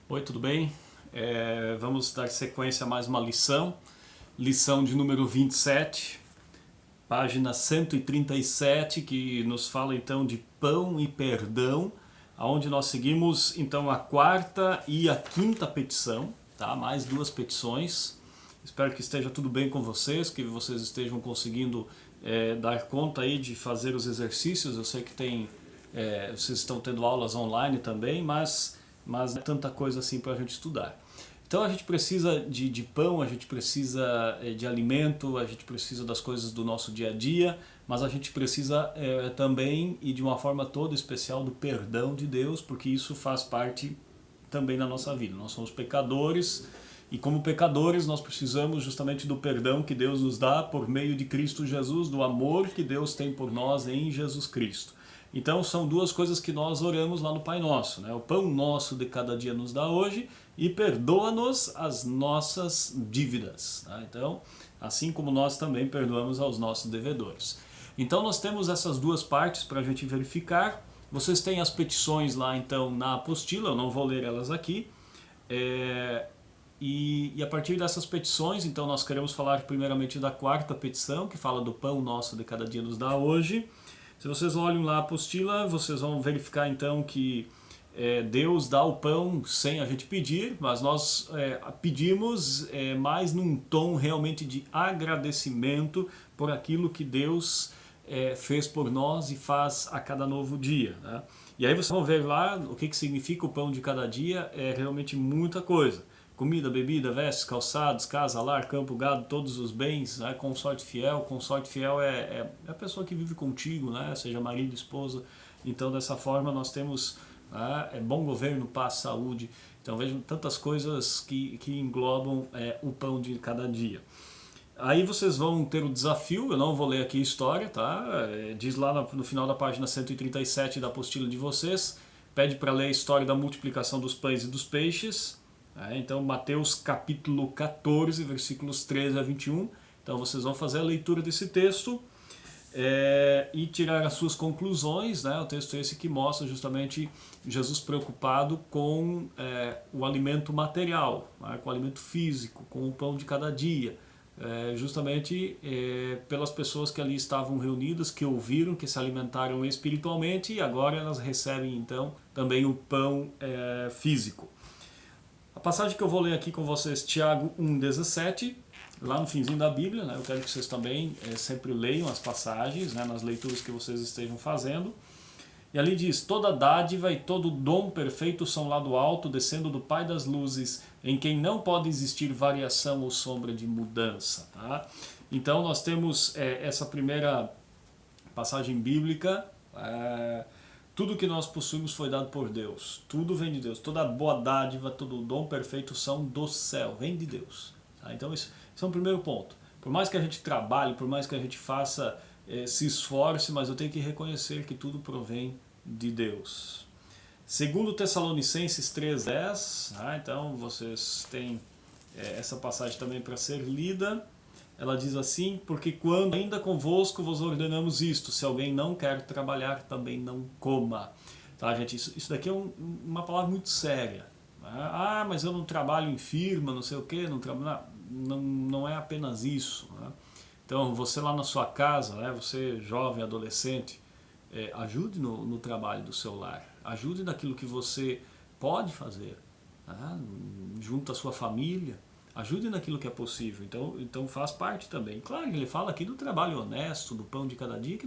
Oi, tudo bem? Vamos dar sequência a mais uma lição de número 27, página 137, que nos fala então de pão e perdão, aonde nós seguimos então a quarta e a quinta petição, tá? Mais duas petições. Espero que esteja tudo bem com vocês, que vocês estejam conseguindo dar conta aí de fazer os exercícios. Eu sei que vocês estão tendo aulas online também, mas não é tanta coisa assim para a gente estudar. Então a gente precisa de pão, a gente precisa de alimento, a gente precisa das coisas do nosso dia a dia, mas a gente precisa também, e de uma forma toda especial, do perdão de Deus, porque isso faz parte também da nossa vida. Nós somos pecadores, e como pecadores nós precisamos justamente do perdão que Deus nos dá por meio de Cristo Jesus, do amor que Deus tem por nós em Jesus Cristo. Então são duas coisas que nós oramos lá no Pai Nosso, né? O pão nosso de cada dia nos dá hoje e perdoa-nos as nossas dívidas, tá? Então, assim como nós também perdoamos aos nossos devedores. Então nós temos essas duas partes para a gente verificar. Vocês têm as petições lá então na apostila, eu não vou ler elas aqui. E a partir dessas petições, então nós queremos falar primeiramente da quarta petição, que fala do pão nosso de cada dia nos dá hoje. Se vocês olham lá a apostila, vocês vão verificar então que Deus dá o pão sem a gente pedir, mas nós pedimos mais num tom realmente de agradecimento por aquilo que Deus fez por nós e faz a cada novo dia, né? E aí vocês vão ver lá o que significa o pão de cada dia, é realmente muita coisa. Comida, bebida, vestes, calçados, casa, lar, campo, gado, todos os bens, né? Consorte fiel. Consorte fiel é a pessoa que vive contigo, né? Seja marido, esposa. Então dessa forma nós temos bom governo, paz, saúde. Então vejam tantas coisas que englobam o pão de cada dia. Aí vocês vão ter o desafio, eu não vou ler aqui a história, tá? Diz lá no final da página 137 da apostila de vocês, pede para ler a história da multiplicação dos pães e dos peixes. Então Mateus capítulo 14, versículos 13 a 21. Então vocês vão fazer a leitura desse texto e tirar as suas conclusões, né? O texto é esse que mostra justamente Jesus preocupado com o alimento material, né? Com o alimento físico, com o pão de cada dia. Justamente pelas pessoas que ali estavam reunidas, que ouviram, que se alimentaram espiritualmente, e agora elas recebem então também o pão físico. A passagem que eu vou ler aqui com vocês, Tiago 1,17, lá no finzinho da Bíblia, né? Eu quero que vocês também sempre leiam as passagens, né? Nas leituras que vocês estejam fazendo. E ali diz: toda dádiva e todo dom perfeito são lá do alto, descendo do Pai das luzes, em quem não pode existir variação ou sombra de mudança. Tá? Então nós temos essa primeira passagem bíblica. Tudo que nós possuímos foi dado por Deus. Tudo vem de Deus. Toda boa dádiva, todo dom perfeito são do céu. Vem de Deus. Tá? Então esse é um primeiro ponto. Por mais que a gente trabalhe, por mais que a gente faça, se esforce, mas eu tenho que reconhecer que tudo provém de Deus. Segundo Tessalonicenses 3,10, então vocês têm essa passagem também para ser lida. Ela diz assim: porque quando ainda convosco vos ordenamos isto, se alguém não quer trabalhar, também não coma. Tá, gente? Isso daqui é uma palavra muito séria. Né? Mas eu não trabalho em firma, não sei o que, não é apenas isso. Né? Então você lá na sua casa, né, você jovem, adolescente, ajude no trabalho do seu lar, ajude naquilo que você pode fazer, né? Junto à sua família. Ajude naquilo que é possível, então faz parte também. Claro que ele fala aqui do trabalho honesto, do pão de cada dia, que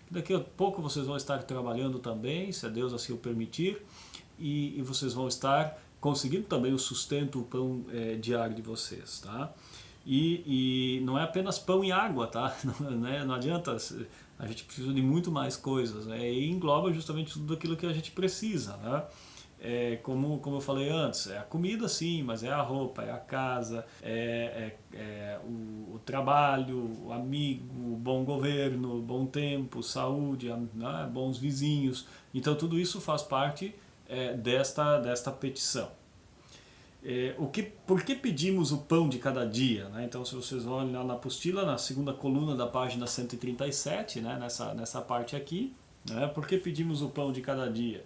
daqui a pouco vocês vão estar trabalhando também, se Deus assim o permitir, e vocês vão estar conseguindo também o sustento, o pão diário de vocês. Tá? E não é apenas pão e água, tá? Não adianta, a gente precisa de muito mais coisas, né? E engloba justamente tudo aquilo que a gente precisa, né? Como eu falei antes, é a comida sim, mas é a roupa, é a casa, o trabalho, o amigo, o bom governo, bom tempo, saúde, né, bons vizinhos. Então tudo isso faz parte desta petição. Por que pedimos o pão de cada dia? Né? Então se vocês olham lá na apostila, na segunda coluna da página 137, né, nessa parte aqui, né, por que pedimos o pão de cada dia?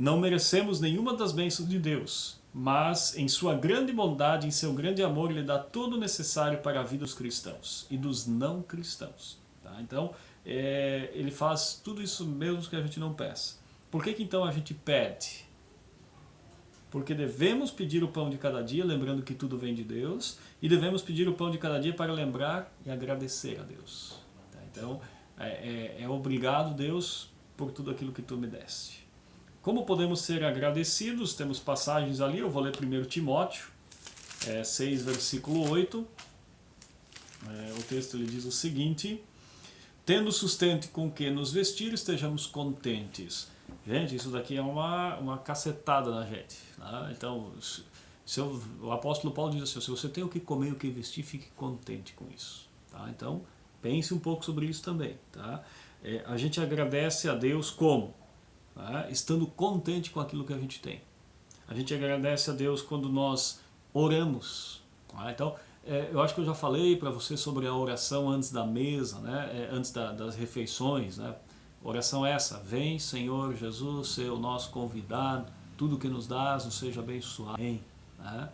não merecemos nenhuma das bênçãos de Deus, mas em sua grande bondade, em seu grande amor, Ele dá todo o necessário para a vida dos cristãos e dos não cristãos. Tá? Então, Ele faz tudo isso mesmo que a gente não peça. Por que então a gente pede? Porque devemos pedir o pão de cada dia, lembrando que tudo vem de Deus, e devemos pedir o pão de cada dia para lembrar e agradecer a Deus. Tá? Então, obrigado, Deus, por tudo aquilo que tu me deste. Como podemos ser agradecidos? Temos passagens ali, eu vou ler 1 Timóteo 6, versículo 8. O texto ele diz o seguinte: tendo sustento com que nos vestir, estejamos contentes. Gente, isso daqui é uma cacetada na gente. Tá? Então, o apóstolo Paulo diz assim, se você tem o que comer e o que vestir, fique contente com isso. Tá? Então, pense um pouco sobre isso também. Tá? A gente agradece a Deus como? Tá? Estando contente com aquilo que a gente tem. A gente agradece a Deus quando nós oramos. Tá? Então, eu acho que eu já falei para você sobre a oração antes da mesa, né? Antes das refeições, né? Oração essa: vem Senhor Jesus, ser o nosso convidado, tudo que nos dás nos seja abençoado. Né?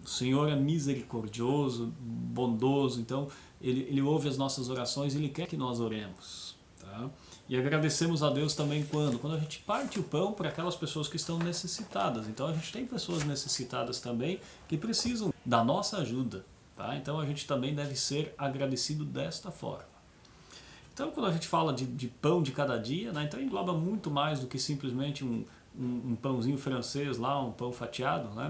O Senhor é misericordioso, bondoso, então Ele ouve as nossas orações e Ele quer que nós oremos. Tá? E agradecemos a Deus também quando a gente parte o pão para aquelas pessoas que estão necessitadas. Então a gente tem pessoas necessitadas também que precisam da nossa ajuda. Tá? Então a gente também deve ser agradecido desta forma. Então quando a gente fala de pão de cada dia, né, então engloba muito mais do que simplesmente um pãozinho francês lá, um pão fatiado, né,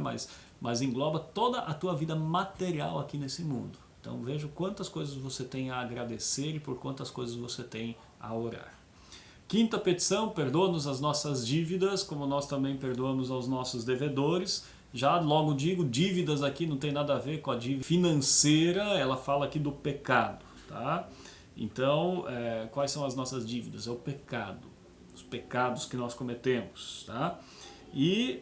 mas engloba toda a tua vida material aqui nesse mundo. Então veja quantas coisas você tem a agradecer e por quantas coisas você tem a orar. Quinta petição: perdoa-nos as nossas dívidas, como nós também perdoamos aos nossos devedores. Já logo digo, dívidas aqui não tem nada a ver com a dívida financeira, ela fala aqui do pecado. Tá? Então, quais são as nossas dívidas? É o pecado, os pecados que nós cometemos. Tá? E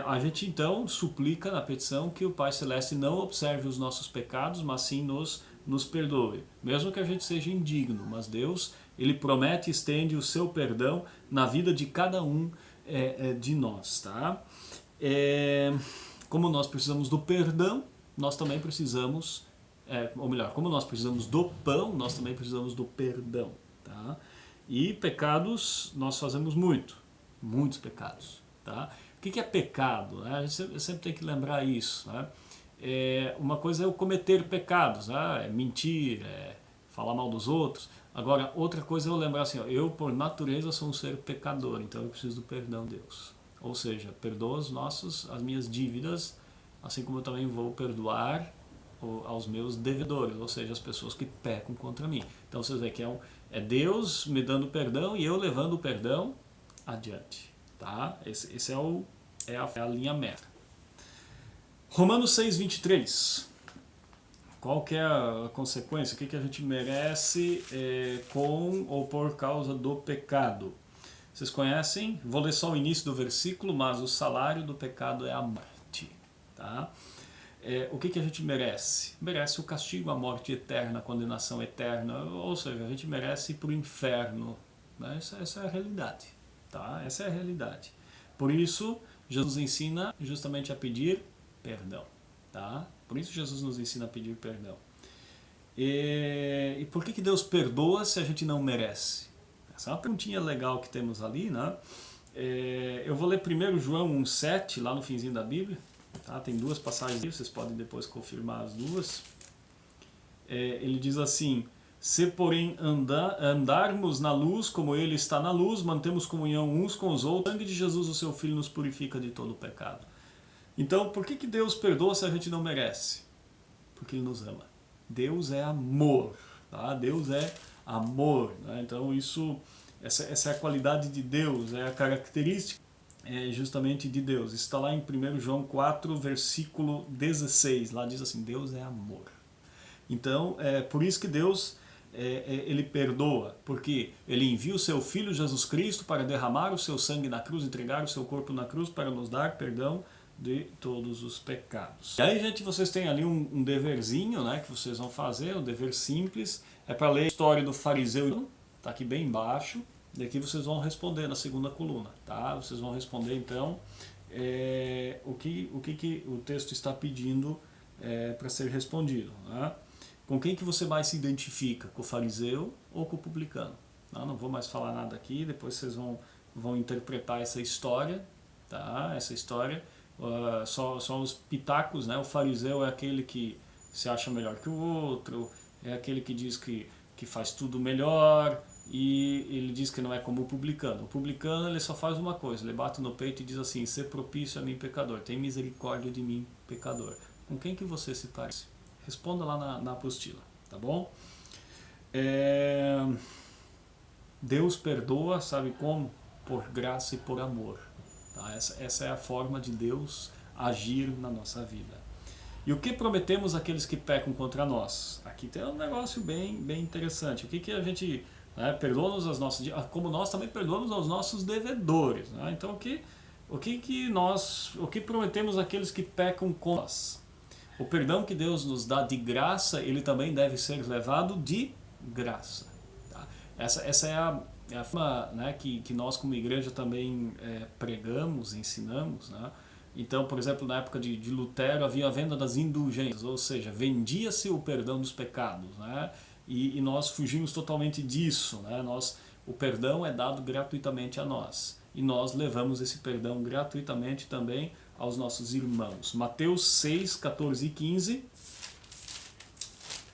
a gente então suplica na petição que o Pai Celeste não observe os nossos pecados, mas sim nos perdoe. Mesmo que a gente seja indigno, mas Deus, Ele promete e estende o seu perdão na vida de cada um de nós. Tá? Como nós precisamos do perdão, nós também precisamos, ou melhor, como nós precisamos do pão, nós também precisamos do perdão. Tá? E pecados nós fazemos muitos pecados. Tá? O que é pecado? Né? A gente sempre tem que lembrar isso. Né? Uma coisa é eu cometer pecados, né? Mentir, falar mal dos outros. Agora, outra coisa é eu lembrar assim, ó, eu por natureza sou um ser pecador, então eu preciso do perdão de Deus. Ou seja, perdoa as minhas dívidas, assim como eu também vou perdoar aos meus devedores, ou seja, as pessoas que pecam contra mim. Então vocês veem que é Deus me dando perdão e eu levando o perdão adiante. Tá? Esse é a linha meta. Romanos 6, 23. Qual que é a consequência? O que a gente merece com ou por causa do pecado? Vocês conhecem? Vou ler só o início do versículo, mas o salário do pecado é a morte. Tá? O que a gente merece? Merece o castigo, a morte eterna, a condenação eterna, ou seja, a gente merece ir para o inferno. Né? Essa é a realidade. Tá? Essa é a realidade. Por isso, Jesus ensina justamente a pedir perdão. Tá? Por isso Jesus nos ensina a pedir perdão. E por que Deus perdoa se a gente não merece? Essa é uma perguntinha legal que temos ali. Né? Eu vou ler 1 João 1,7, lá no finzinho da Bíblia. Tá? Tem duas passagens aí, vocês podem depois confirmar as duas. Ele diz assim: se porém andarmos na luz como Ele está na luz, mantemos comunhão uns com os outros, o sangue de Jesus, o seu Filho, nos purifica de todo o pecado. Então, por que Deus perdoa se a gente não merece? Porque Ele nos ama. Deus é amor. Tá? Deus é amor. Né? Então, essa é a qualidade de Deus, é a característica justamente de Deus. Isso está lá em 1 João 4, versículo 16. Lá diz assim: Deus é amor. Então, por isso que Deus Ele perdoa, porque Ele envia o seu Filho Jesus Cristo para derramar o seu sangue na cruz, entregar o seu corpo na cruz para nos dar perdão de todos os pecados. E aí, gente, vocês têm ali um deverzinho, né, que vocês vão fazer, um dever simples, é para ler a história do fariseu, está aqui bem embaixo, E aqui vocês vão responder na segunda coluna, tá? Vocês vão responder então o que o texto está pedindo para ser respondido, né? Com quem que você mais se identifica? Com o fariseu ou com o publicano? Não vou mais falar nada aqui, depois vocês vão interpretar essa história, tá? Essa história, só os pitacos, né? O fariseu é aquele que se acha melhor que o outro, é aquele que diz que faz tudo melhor, e ele diz que não é como o publicano. O publicano, ele só faz uma coisa, ele bate no peito e diz assim: ser propício a mim, pecador, tem misericórdia de mim, pecador. Com quem que você se parece? Responda lá na apostila, tá bom? Deus perdoa, sabe como? Por graça e por amor. Tá? Essa é a forma de Deus agir na nossa vida. E o que prometemos àqueles que pecam contra nós? Aqui tem um negócio bem interessante. O que a gente... perdoa-nos as nossas... Como nós também perdoamos aos nossos devedores. Né? Então o que prometemos àqueles que pecam contra nós? O perdão que Deus nos dá de graça, ele também deve ser levado de graça. Tá? Essa é a forma, né, que nós como igreja também pregamos, ensinamos, né? Então, por exemplo, na época de Lutero havia a venda das indulgências, ou seja, vendia-se o perdão dos pecados, né? E nós fugimos totalmente disso, né? O perdão é dado gratuitamente a nós, e nós levamos esse perdão gratuitamente também aos nossos irmãos. Mateus 6, 14 e 15,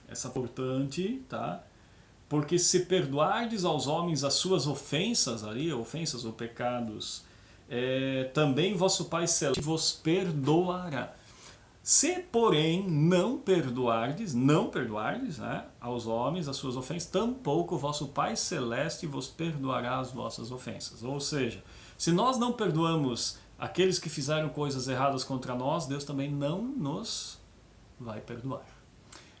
essa é importante, tá? Porque se perdoardes aos homens as suas ofensas, ofensas ou pecados, também vosso Pai Celeste vos perdoará. Se, porém, não perdoardes, né, aos homens as suas ofensas, tampouco vosso Pai Celeste vos perdoará as vossas ofensas. Ou seja, se nós não perdoamos aqueles que fizeram coisas erradas contra nós, Deus também não nos vai perdoar.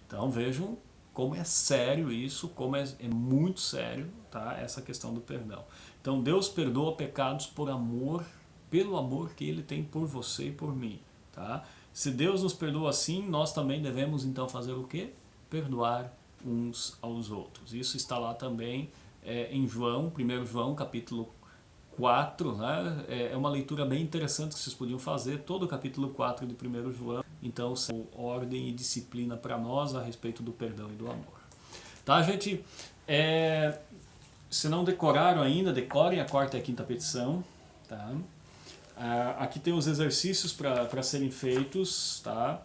Então vejam como é sério isso, como é muito sério, tá, essa questão do perdão. Então Deus perdoa pecados por amor, pelo amor que Ele tem por você e por mim. Tá? Se Deus nos perdoa assim, nós também devemos então fazer o quê? Perdoar uns aos outros. Isso está lá também em João, 1 João capítulo 4. Né? É uma leitura bem interessante que vocês podiam fazer, todo o capítulo 4 de 1 João. Então, são ordem e disciplina para nós a respeito do perdão e do amor. Tá, gente? Se não decoraram ainda, decorem a quarta e a quinta petição. Tá? Aqui tem os exercícios para serem feitos. Tá?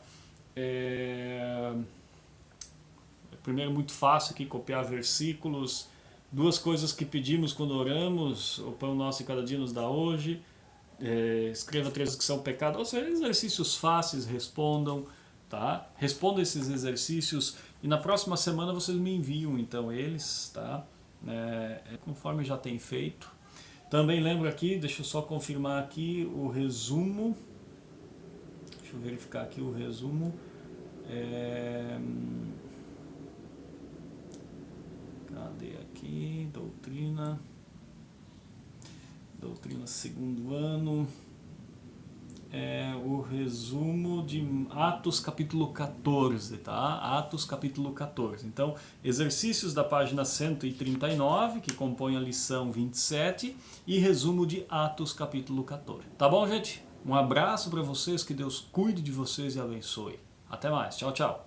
Primeiro, muito fácil aqui, copiar versículos. Duas coisas que pedimos quando oramos: o pão nosso de cada dia nos dá hoje. Escreva 3 que são pecados. Ou seja, exercícios fáceis, respondam. Tá? Respondam esses exercícios e na próxima semana vocês me enviam então eles, tá? Conforme já tem feito. Também lembro aqui, deixa eu só confirmar aqui o resumo. Deixa eu verificar aqui o resumo. Cadê aqui? Doutrina. Doutrina segundo ano. O resumo de Atos capítulo 14, tá? Atos capítulo 14. Então, exercícios da página 139, que compõe a lição 27, e resumo de Atos capítulo 14. Tá bom, gente? Um abraço para vocês, que Deus cuide de vocês e abençoe. Até mais. Tchau, tchau.